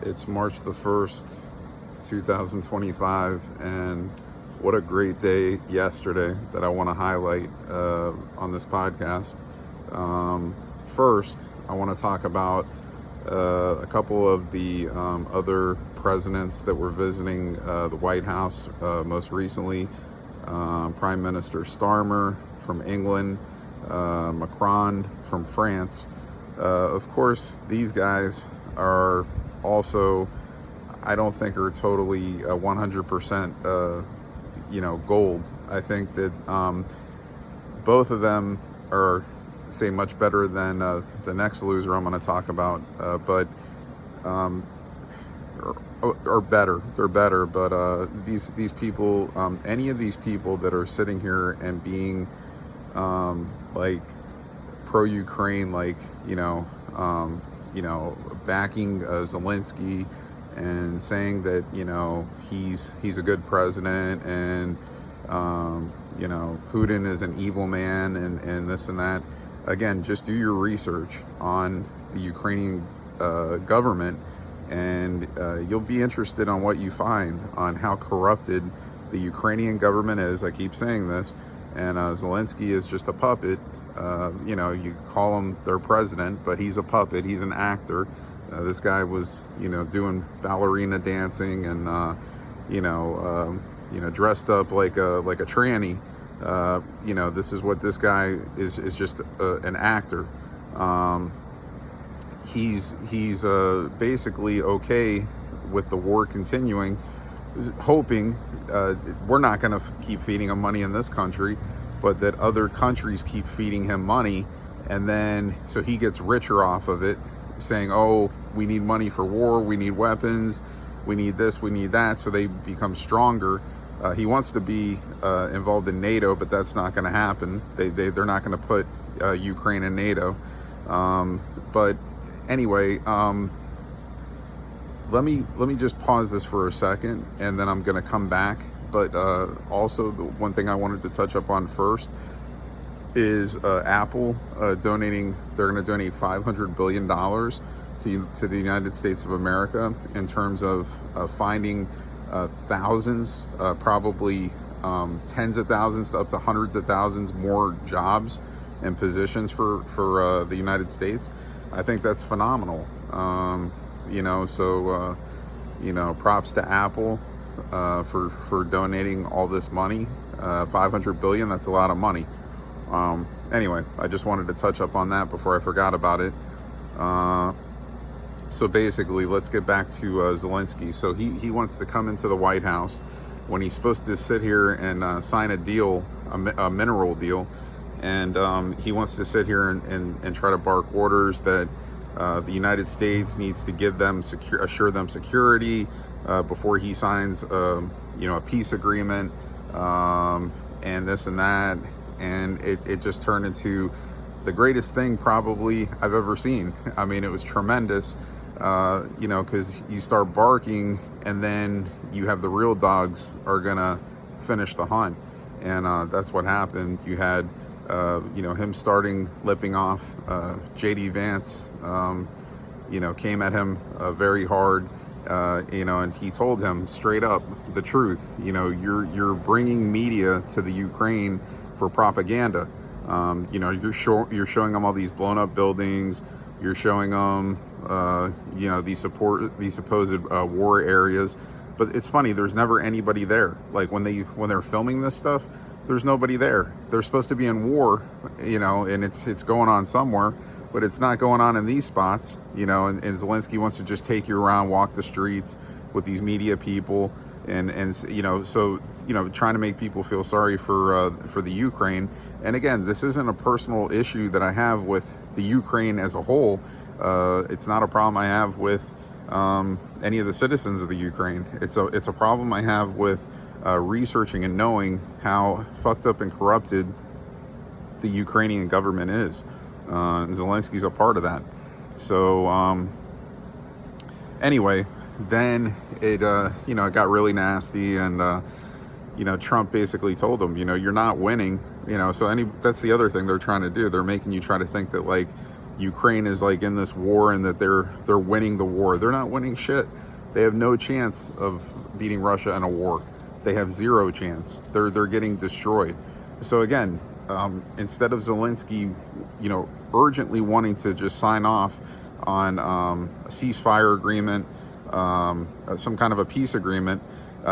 It's March the 1st, 2025, and what a great day yesterday that I want to highlight on this podcast. First, I want to talk about a couple of the other presidents that were visiting the White House most recently. Prime Minister Starmer from England, Macron from France. Of course, these guys are also, I don't think, are totally 100% gold. I think that both of them are, say, much better than the next loser I'm going to talk about, but or better. They're better, but these people, any of these people that are sitting here and being like pro-Ukraine, like backing Zelenskyy and saying that he's a good president, and Putin is an evil man, and this and that. Again, just do your research on the Ukrainian government, and you'll be interested on what you find on how corrupted the Ukrainian government is. I keep saying this, and Zelenskyy is just a puppet. You call him their president, but he's a puppet. He's an actor. This guy was, doing ballerina dancing and, dressed up like a tranny. This is what this guy is just an actor. He's basically okay with the war continuing, hoping we're not going to keep feeding him money in this country, but that other countries keep feeding him money, and then so he gets richer off of it, saying, oh, we need money for war, we need weapons, we need this, we need that, so they become stronger. He wants to be involved in NATO, but that's not going to happen. They're not going to put Ukraine in NATO. But anyway, let me just pause this for a second, and then I'm going to come back. But also, the one thing I wanted to touch up on first is Apple donating. They're going to donate $500 billion to the United States of America in terms of finding thousands, probably tens of thousands to up to hundreds of thousands more jobs and positions for the United States. I think that's phenomenal. Props to Apple for donating all this money. 500 billion, that's a lot of money. Anyway, I just wanted to touch up on that before I forgot about it. So basically, let's get back to Zelenskyy. So he wants to come into the White House when he's supposed to sit here and sign a deal, a mineral deal, and he wants to sit here and try to bark orders that the United States needs to give them assure them security before he signs a peace agreement, and this and that, and it just turned into the greatest thing probably I've ever seen. I mean, it was tremendous, because you start barking, and then you have the real dogs are gonna finish the hunt, and that's what happened. You had him starting lipping off. JD Vance, came at him very hard, and he told him straight up the truth. You're bringing media to the Ukraine for propaganda. You're showing them all these blown up buildings. You're showing them, these supposed war areas. But it's funny, there's never anybody there. Like when they're filming this stuff, there's nobody there. They're supposed to be in war, and it's going on somewhere, but it's not going on in these spots, and Zelenskyy wants to just take you around, walk the streets with these media people, and trying to make people feel sorry for the Ukraine. And again, this isn't a personal issue that I have with the Ukraine as a whole. It's not a problem I have with any of the citizens of the Ukraine. It's a problem I have with researching and knowing how fucked up and corrupted the Ukrainian government is. And Zelensky's a part of that. So anyway, then it got really nasty, and Trump basically told him, you're not winning. So that's the other thing they're trying to do. They're making you try to think that, like, Ukraine is like in this war and that they're winning the war. They're not winning shit. They have no chance of beating Russia in a war. They have zero chance. They're getting destroyed. So again, instead of Zelenskyy, urgently wanting to just sign off on a ceasefire agreement, some kind of a peace agreement,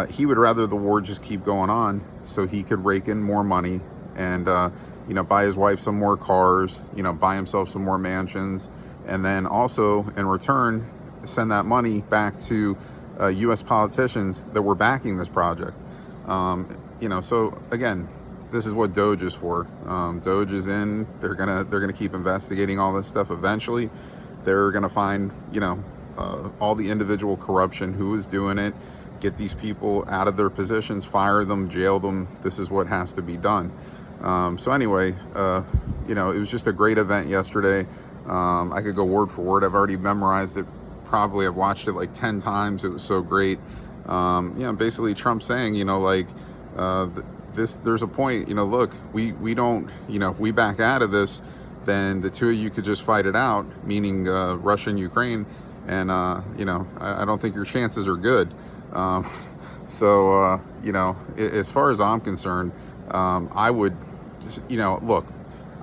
he would rather the war just keep going on so he could rake in more money and buy his wife some more cars, buy himself some more mansions, and then also in return send that money back to U.S. politicians that were backing this project. So again, this is what Doge is for. Doge is in. They're gonna keep investigating all this stuff. Eventually, they're gonna find all the individual corruption, who is doing it, get these people out of their positions, fire them, jail them. This is what has to be done. So anyway, it was just a great event yesterday. I could go word for word. I've already memorized it. Probably I've watched it like 10 times. It was so great. Basically Trump saying, there's a point, look, we don't, if we back out of this, then the two of you could just fight it out, meaning Russia and Ukraine. And, I don't think your chances are good. As far as I'm concerned, I would just, look,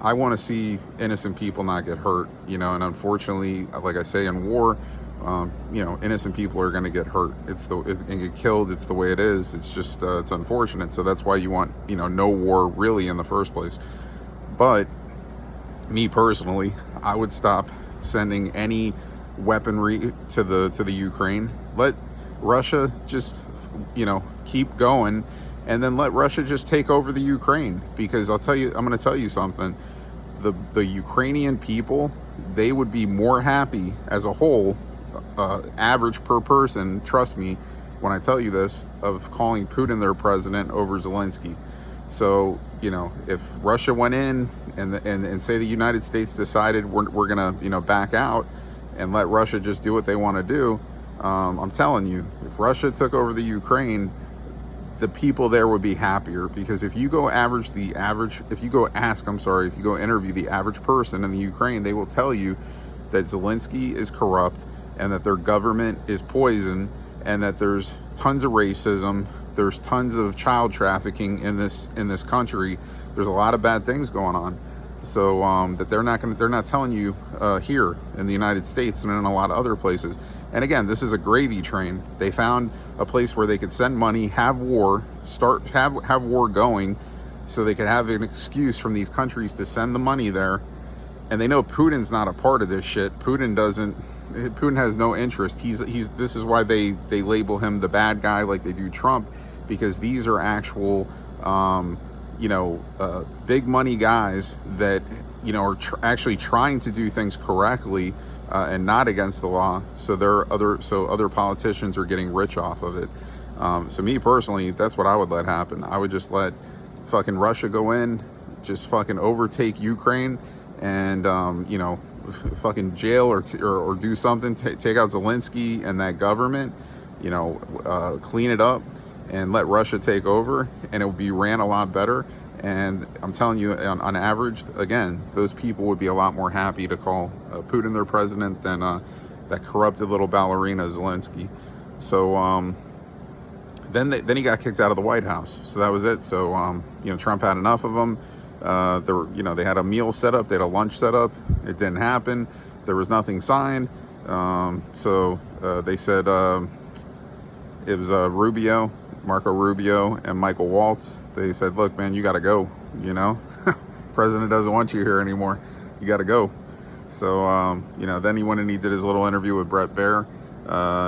I want to see innocent people not get hurt, and unfortunately, like I say, in war, innocent people are going to get hurt. And get killed. It's the way it is. It's just, it's unfortunate. So that's why you want, no war really in the first place. But me personally, I would stop sending any weaponry to the Ukraine. Let Russia just, keep going, and then let Russia just take over the Ukraine. Because I'm going to tell you something. The Ukrainian people, they would be more happy as a whole, average per person, trust me when I tell you this, of calling Putin their president over Zelenskyy. So, if Russia went in and say the United States decided we're gonna, back out and let Russia just do what they want to do, I'm telling you, if Russia took over the Ukraine, the people there would be happier. Because if you go interview the average person in the Ukraine, they will tell you that Zelenskyy is corrupt and that their government is poison and that there's tons of racism, there's tons of child trafficking in this country. There's a lot of bad things going on. So that they're not telling you here in the United States and in a lot of other places. And again, this is a gravy train. They found a place where they could send money, have war, have war going, so they could have an excuse from these countries to send the money there. And they know Putin's not a part of this shit. Putin has no interest. This is why they label him the bad guy like they do Trump, because these are actual big money guys that are actually trying to do things correctly and not against the law. So other politicians are getting rich off of it. So me personally, that's what I would let happen. I would just let fucking Russia go in, just fucking overtake Ukraine, and fucking jail or do something, take out Zelenskyy and that government, clean it up and let Russia take over, and it would be ran a lot better. And I'm telling you, on average, again, those people would be a lot more happy to call Putin their president than that corrupted little ballerina Zelenskyy. So then he got kicked out of the White House. So that was it. So Trump had enough of them. They had a meal set up, they had a lunch set up. It didn't happen. There was nothing signed. So they said it was Marco Rubio and Michael Waltz. They said, look, man, you got to go, President doesn't want you here anymore. You got to go. So, then he went and he did his little interview with Brett Baer.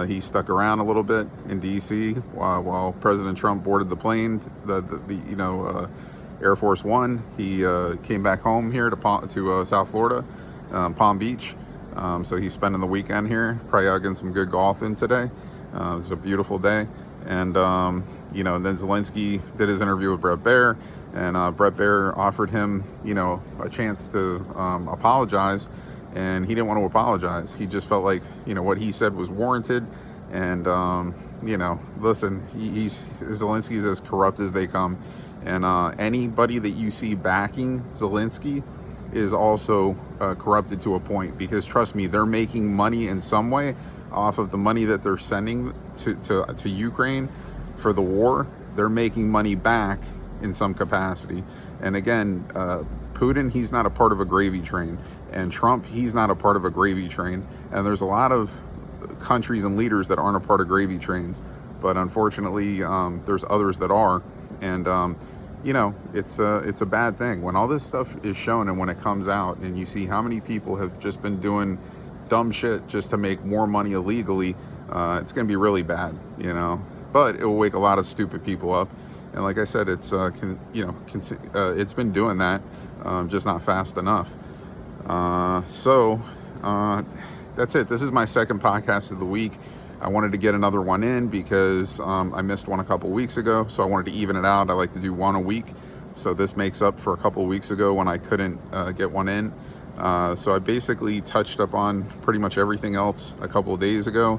He stuck around a little bit in D.C. while President Trump boarded the plane, Air Force One. He came back home here to South Florida, Palm Beach. So he's spending the weekend here, probably out getting some good golf in today. It's a beautiful day. And, then Zelenskyy did his interview with Brett Baer, and Brett Baer offered him, a chance to apologize, and he didn't want to apologize. He just felt like, what he said was warranted. And, listen, Zelensky's as corrupt as they come. And anybody that you see backing Zelenskyy, is also corrupted to a point, because trust me, they're making money in some way off of the money that they're sending to Ukraine for the war. They're making money back in some capacity. And again, Putin, he's not a part of a gravy train, and Trump, he's not a part of a gravy train. And there's a lot of countries and leaders that aren't a part of gravy trains, but unfortunately there's others that are. And you know, it's a bad thing when all this stuff is shown, and when it comes out and you see how many people have just been doing dumb shit just to make more money illegally. It's going to be really bad, you know, but it will wake a lot of stupid people up. And like I said, it's it's been doing that, just not fast enough. So that's it. This is my second podcast of the week. I wanted to get another one in because I missed one a couple weeks ago, so I wanted to even it out. I like to do one a week, so this makes up for a couple of weeks ago when I couldn't get one in. So I basically touched up on pretty much everything else a couple of days ago.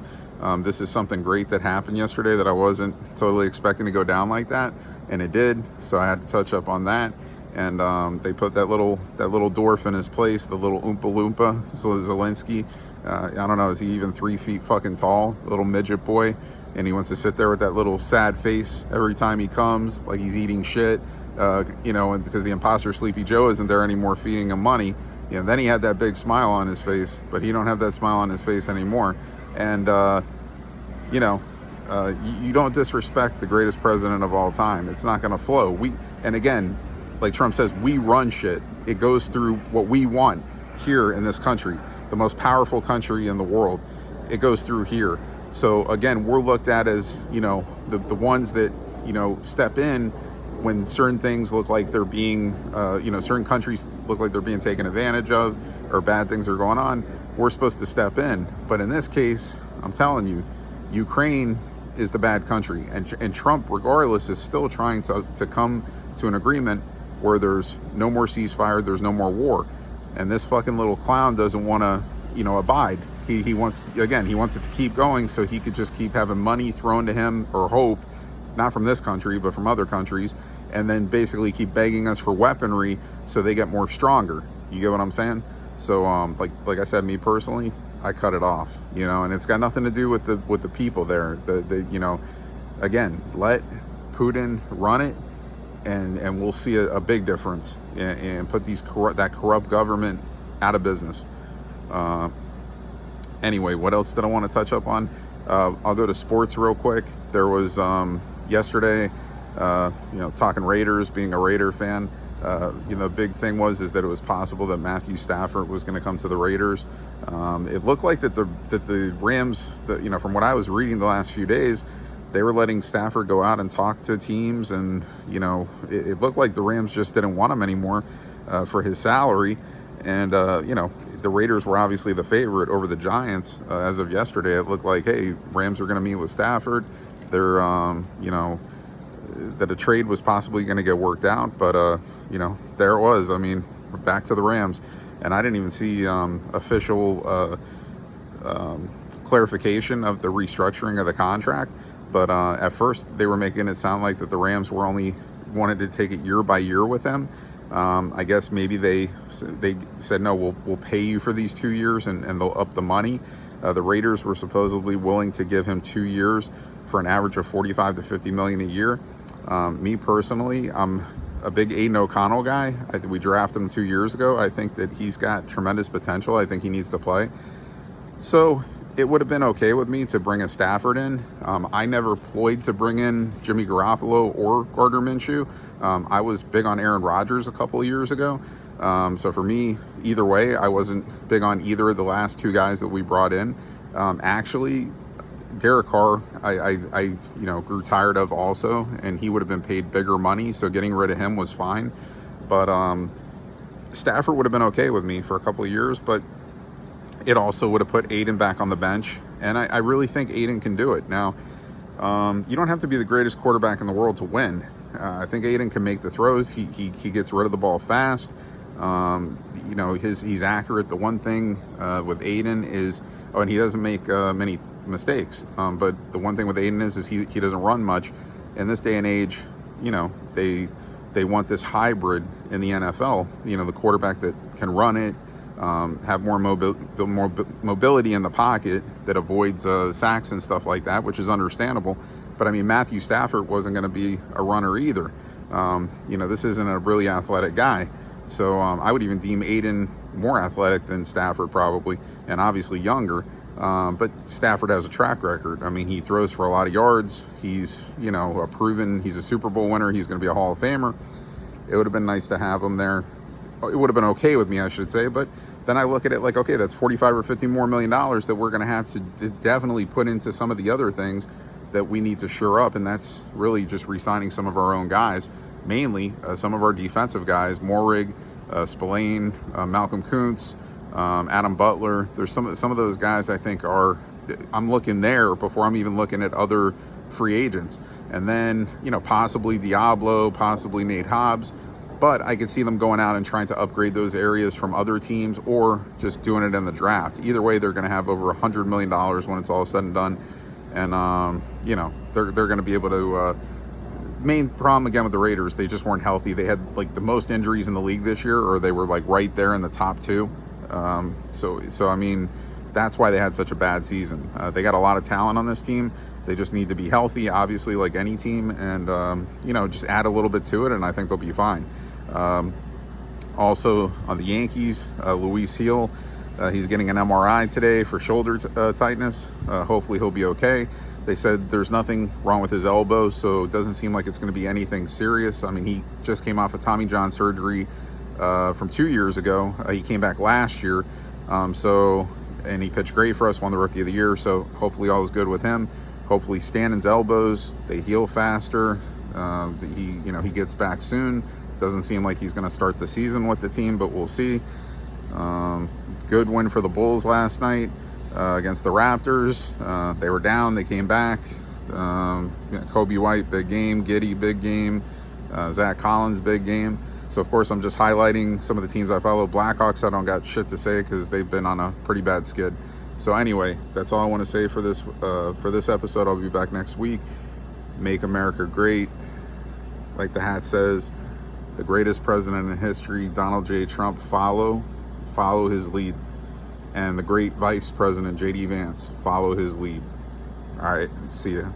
This is something great that happened yesterday that I wasn't totally expecting to go down like that, and it did. So I had to touch up on that. And they put that little dwarf in his place, the little Oompa Loompa, Zelenskyy. I don't know, is he even 3 feet fucking tall? Little midget boy. And he wants to sit there with that little sad face every time he comes, like he's eating shit, you know, and because the imposter Sleepy Joe isn't there anymore feeding him money. You know, then he had that big smile on his face, but he don't have that smile on his face anymore. And, you know, you don't disrespect the greatest president of all time. It's not going to flow. And again, like Trump says, we run shit. It goes through what we want here in this country, the most powerful country in the world. It goes through here. So again, we're looked at as, you know, the ones that, you know, step in when certain things look like they're being, you know, certain countries look like they're being taken advantage of, or bad things are going on. We're supposed to step in. But in this case, I'm telling you, Ukraine is the bad country. And Trump, regardless, is still trying to come to an agreement where there's no more ceasefire, there's no more war. And this fucking little clown doesn't want to, you know, abide. He wants, again, he wants it to keep going so he could just keep having money thrown to him, or hope, not from this country, but from other countries, and then basically keep begging us for weaponry so they get more stronger. You get what I'm saying? So, like I said, me personally, I cut it off, you know, and it's got nothing to do with the people there. The you know, again, let Putin run it, and we'll see a big difference, and put that corrupt government out of business. Anyway, what else did I want to touch up on? I'll go to sports real quick. There was yesterday, you know, talking Raiders, being a Raider fan. You know, the big thing is that it was possible that Matthew Stafford was going to come to the Raiders. It looked like that the Rams, you know, from what I was reading the last few days, they were letting Stafford go out and talk to teams, and you know, it looked like the Rams just didn't want him anymore for his salary. And you know, the Raiders were obviously the favorite over the Giants as of yesterday. It looked like, hey, Rams are going to meet with Stafford. They're you know, that a trade was possibly going to get worked out, but you know, there it was. I mean, we're back to the Rams, and I didn't even see official clarification of the restructuring of the contract. But at first, they were making it sound like that the Rams were only wanted to take it year by year with him. I guess maybe they said, no, we'll pay you for these 2 years, and they'll up the money. The Raiders were supposedly willing to give him 2 years for an average of $45 to $50 million a year. Me personally, I'm a big Aiden O'Connell guy. I think we drafted him 2 years ago. I think that he's got tremendous potential. I think he needs to play. So it would have been okay with me to bring a Stafford in. I never ployed to bring in Jimmy Garoppolo or Gardner Minshew. I was big on Aaron Rodgers a couple of years ago. So for me, either way, I wasn't big on either of the last two guys that we brought in. Actually, Derek Carr, I you know, grew tired of also, and he would have been paid bigger money, so getting rid of him was fine. But Stafford would have been okay with me for a couple of years, but it also would have put Aiden back on the bench, and I really think Aiden can do it. Now, you don't have to be the greatest quarterback in the world to win. I think Aiden can make the throws. He gets rid of the ball fast. You know, he's accurate. The one thing with Aiden is, and he doesn't make many mistakes. But the one thing with Aiden is he doesn't run much. In this day and age, you know, they they want this hybrid in the NFL. You know, the quarterback that can run it, have more mobility in the pocket, that avoids sacks and stuff like that, which is understandable. But I mean, Matthew Stafford wasn't going to be a runner either. You know, this isn't a really athletic guy. So I would even deem Aiden more athletic than Stafford probably, and obviously younger. But Stafford has a track record. I mean, he throws for a lot of yards. He's, you know, he's a Super Bowl winner. He's going to be a Hall of Famer. It would have been nice to have him there. It would have been okay with me, I should say. But then I look at it like, okay, that's 45 or 50 more million dollars that we're going to have to definitely put into some of the other things that we need to shore up. And that's really just re-signing some of our own guys, mainly some of our defensive guys, Morrig, Spillane, Malcolm Kuntz, Adam Butler. There's some of those guys I think I'm looking there before I'm even looking at other free agents. And then, you know, possibly Diablo, possibly Nate Hobbs. But I could see them going out and trying to upgrade those areas from other teams, or just doing it in the draft. Either way, they're going to have over $100 million when it's all said and done. And, you know, they're going to be able to... main problem again with the Raiders, they just weren't healthy. They had like the most injuries in the league this year, or they were like right there in the top two. So I mean, that's why they had such a bad season. They got a lot of talent on this team. They just need to be healthy, obviously, like any team, and you know, just add a little bit to it, and I think they'll be fine. Also on the Yankees, Luis Hill, he's getting an MRI today for shoulder tightness. Hopefully he'll be okay. They said there's nothing wrong with his elbow, so it doesn't seem like it's going to be anything serious. I mean, he just came off a Tommy John surgery from 2 years ago. He came back last year, and he pitched great for us, won the Rookie of the Year. So hopefully all is good with him. Hopefully Stannon's elbows, they heal faster. He gets back soon. Doesn't seem like he's going to start the season with the team, but we'll see. Good win for the Bulls last night against the Raptors. They were down, they came back. Kobe White, big game. Giddey, big game. Zach Collins, big game. So, of course, I'm just highlighting some of the teams I follow. Blackhawks, I don't got shit to say because they've been on a pretty bad skid. So, anyway, that's all I want to say for this episode. I'll be back next week. Make America great. Like the hat says, the greatest president in history, Donald J. Trump, follow his lead. And the great vice president, J.D. Vance, follow his lead. All right, see ya.